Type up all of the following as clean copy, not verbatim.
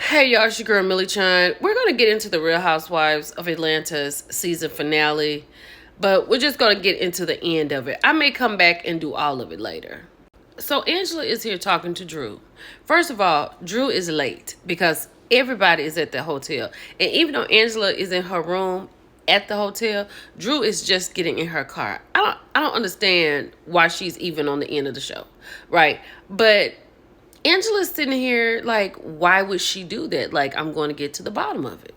Hey y'all, it's your girl Millie Chan. We're going to get into the Real Housewives of Atlanta's season finale, but we're just going to get into the end of it. I may come back and do all of it later. So Angela is here talking to Drew. First of all, Drew is late because everybody is at the hotel. And even though Angela is in her room at the hotel, Drew is just getting in her car. I don't understand why she's even on the end of the show, right? But Angela's sitting here like, why would she do that? Like, I'm going to get to the bottom of it.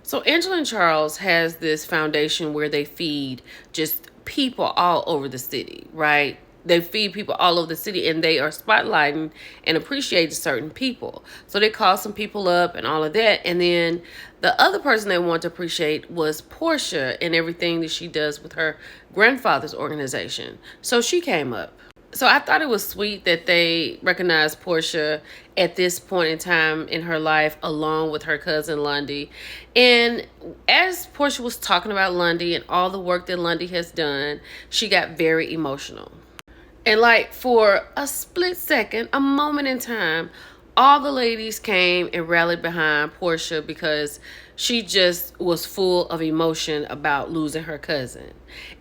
So Angela and Charles has this foundation where they feed just people all over the city, right? They feed people all over the city and they are spotlighting and appreciating certain people. So they call some people up and all of that. And then the other person they want to appreciate was Portia and everything that she does with her grandfather's organization. So she came up. So I thought it was sweet that they recognized Portia at this point in time in her life, along with her cousin Lundy. And as Portia was talking about Lundy and all the work that Lundy has done, she got very emotional. And like for a split second, a moment in time, all the ladies came and rallied behind Portia because she just was full of emotion about losing her cousin.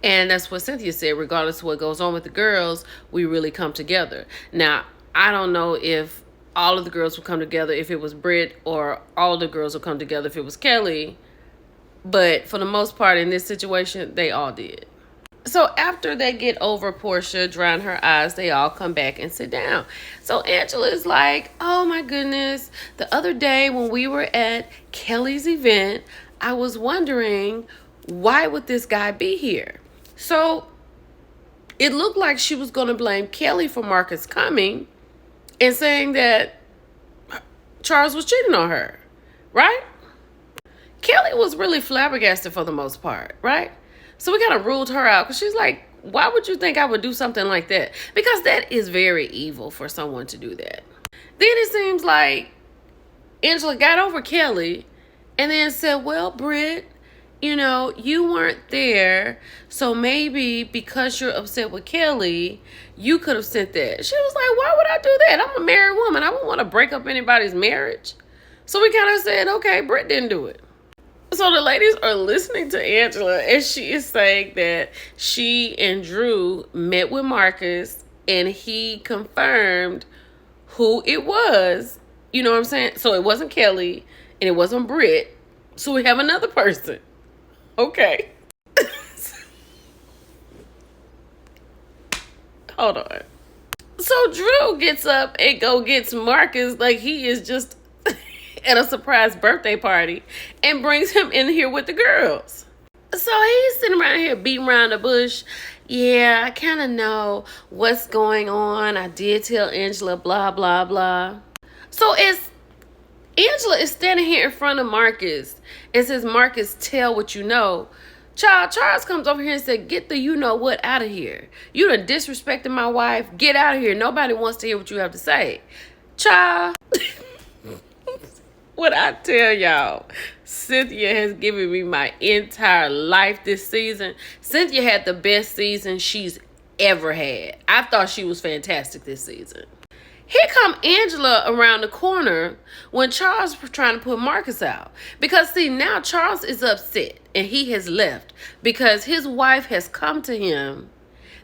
And that's what Cynthia said, regardless of what goes on with the girls, we really come together. Now, I don't know if all of the girls would come together if it was Britt, or all the girls would come together if it was Kelly. But for the most part in this situation, they all did. So after they get over Portia drying her eyes, they all come back and sit down. So Angela is like, oh my goodness, the other day when we were at Kelly's event, I was wondering, why would this guy be here? So it looked like she was going to blame Kelly for Marcus coming and saying that Charles was cheating on her, right? Kelly was really flabbergasted for the most part, right? So we kind of ruled her out because she's like, why would you think I would do something like that? Because that is very evil for someone to do that. Then it seems like Angela got over Kelly and then said, well, Britt, you weren't there. So maybe because you're upset with Kelly, you could have sent that. She was like, why would I do that? I'm a married woman. I wouldn't want to break up anybody's marriage. So we kind of said, okay, Britt didn't do it. So the ladies are listening to Angela and she is saying that she and Drew met with Marcus and he confirmed who it was. You know what I'm saying? So it wasn't Kelly and it wasn't Britt. So we have another person. Okay. Hold on. So Drew gets up and gets Marcus like he is just at a surprise birthday party and brings him in here with the girls. So he's sitting around here beating around the bush. Yeah, I kind of know what's going on. I did tell Angela, blah, blah, blah. So as Angela is standing here in front of Marcus and says, Marcus, tell what you know. Charles comes over here and said, get the you-know-what out of here. You done disrespected my wife. Get out of here. Nobody wants to hear what you have to say. Child. What I tell y'all, Cynthia has given me my entire life this season. Cynthia had the best season she's ever had. I thought she was fantastic this season. Here come Angela around the corner when Charles was trying to put Marcus out. Because see, now Charles is upset and he has left because his wife has come to him.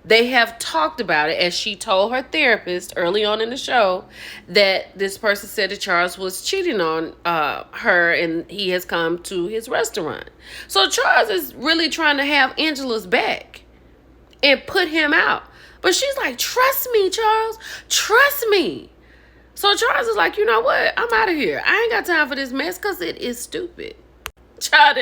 They have talked about it, as she told her therapist early on in the show that this person said that Charles was cheating on her and he has come to his restaurant. So Charles is really trying to have Angela's back and put him out. But she's like, trust me, Charles. Trust me. So Charles is like, you know what? I'm out of here. I ain't got time for this mess because it is stupid. Child,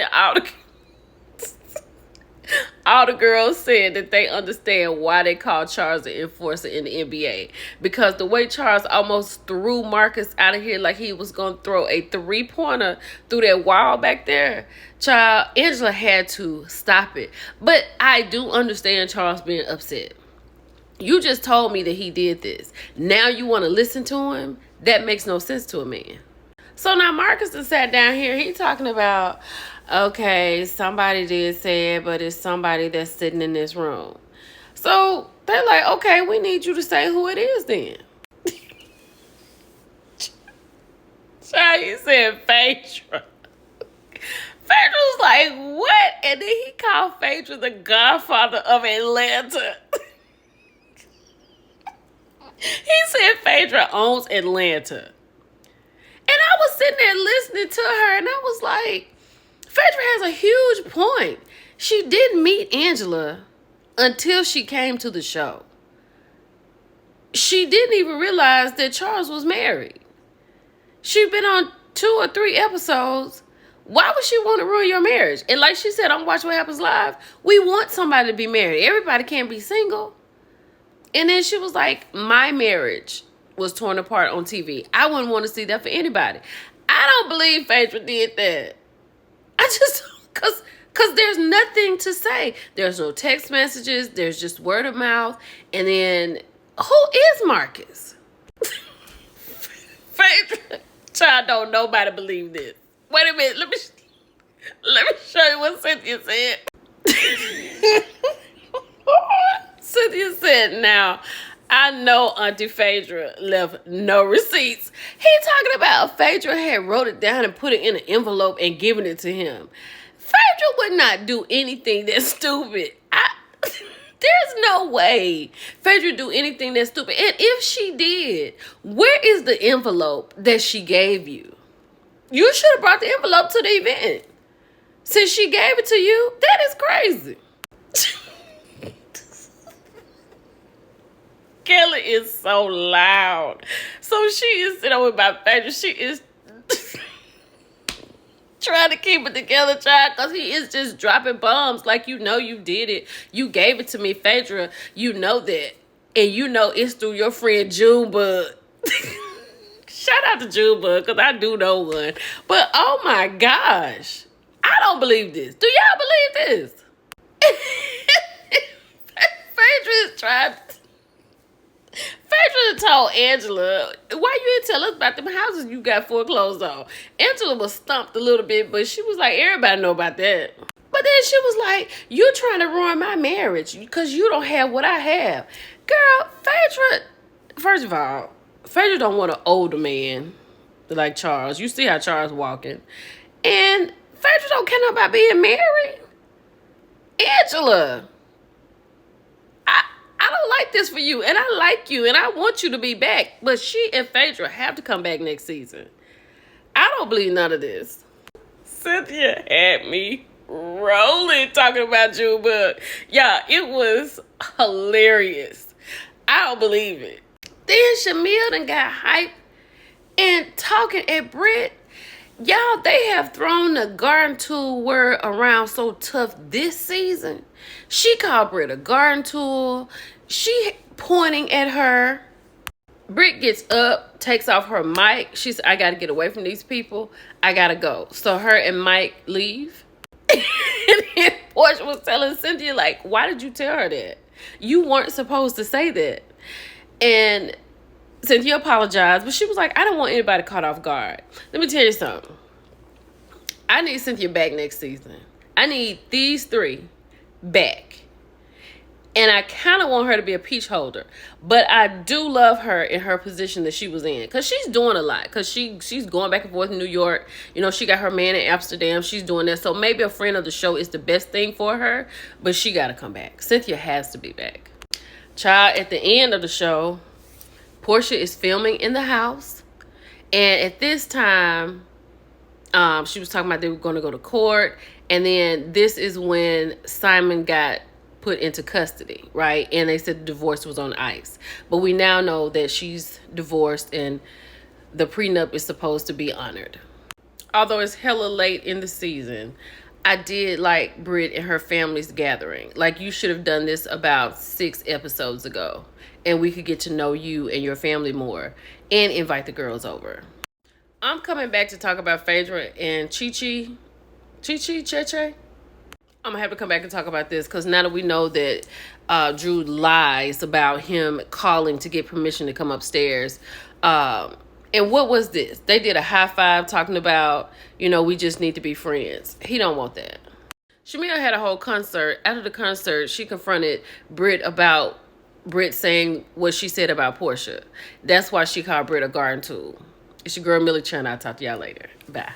all the girls said that they understand why they call Charles the enforcer in the NBA. Because the way Charles almost threw Marcus out of here like he was going to throw a three-pointer through that wall back there, child, Angela had to stop it. But I do understand Charles being upset. You just told me that he did this. Now you want to listen to him? That makes no sense to a man. So now Marcus has sat down here. He's talking about, okay, somebody did say it, but it's somebody that's sitting in this room. So they're like, okay, we need you to say who it is then. Child, he said Phaedra. Phaedra was like, what? And then he called Phaedra the godfather of Atlanta. He said Phaedra owns Atlanta. And I was sitting there listening to her, and I was like, Phaedra has a huge point. She didn't meet Angela until she came to the show. She didn't even realize that Charles was married. She'd been on 2 or 3 episodes. Why would she want to ruin your marriage? And like she said on Watch What Happens Live, we want somebody to be married. Everybody can't be single. And then she was like, my marriage was torn apart on TV. I wouldn't want to see that for anybody. I don't believe Phaedra did that. I just, because there's nothing to say. There's no text messages. There's just word of mouth. And then, who is Marcus? Phaedra, child, don't nobody believe this. Wait a minute. Let me show you what Cynthia said. Cynthia said, now, I know Auntie Phaedra left no receipts. He talking about Phaedra had wrote it down and put it in an envelope and given it to him. Phaedra would not do anything that's stupid. There's no way Phaedra do anything that's stupid. And if she did, where is the envelope that she gave you? You should have brought the envelope to the event. Since she gave it to you, that is crazy. Kelly is so loud. So she is sitting over by Phaedra. She is trying to keep it together, child, because he is just dropping bombs like, you know, you did it. You gave it to me, Phaedra. You know that. And you know it's through your friend Junebug. Shout out to Junebug, because I do know one. But oh my gosh. I don't believe this. Do y'all believe this? Phaedra is trying. Phaedra told Angela, why you didn't tell us about them houses you got foreclosed on? Angela was stumped a little bit, but she was like, everybody know about that. But then she was like, you're trying to ruin my marriage because you don't have what I have. Girl, Phaedra, first of all, Phaedra don't want an older man like Charles. You see how Charles walking. And Phaedra don't care about being married. Angela, I don't like this for you, and I like you, and I want you to be back. But she and Phaedra have to come back next season. I don't believe none of this. Cynthia had me rolling talking about Junebug. Yeah, it was hilarious. I don't believe it. Then Shamil done got hyped and talking at Britt. Y'all, they have thrown the garden tool word around so tough this season. She called Britt a garden tool. She pointing at her. Britt gets up, takes off her mic. She said, I got to get away from these people. I got to go. So her and Mike leave. And then Portia was telling Cynthia, like, why did you tell her that? You weren't supposed to say that. And Cynthia apologized, but she was like, I don't want anybody caught off guard. Let me tell you something. I need Cynthia back next season. I need these 3 back. And I kind of want her to be a peach holder. But I do love her in her position that she was in. Because she's doing a lot. Because she's going back and forth in New York. You know, she got her man in Amsterdam. She's doing that. So maybe a friend of the show is the best thing for her. But she got to come back. Cynthia has to be back. Child, at the end of the show, Portia is filming in the house. And at this time, she was talking about they were going to go to court. And then this is when Simon got put into custody, right? And they said the divorce was on ice. But we now know that she's divorced and the prenup is supposed to be honored. Although it's hella late in the season, I did like Britt and her family's gathering. Like, you should have done this about 6 episodes ago. And we could get to know you and your family more and invite the girls over. I'm coming back to talk about Phaedra and Cheche. I'm going to have to come back and talk about this because now that we know that Drew lies about him calling to get permission to come upstairs. And what was this? They did a high five talking about, you know, we just need to be friends. He don't want that. Shamil had a whole concert. After the concert, she confronted Britt about Britt saying what she said about Portia. That's why she called Britt a garden tool. It's your girl, Millie Chen. I'll talk to y'all later. Bye.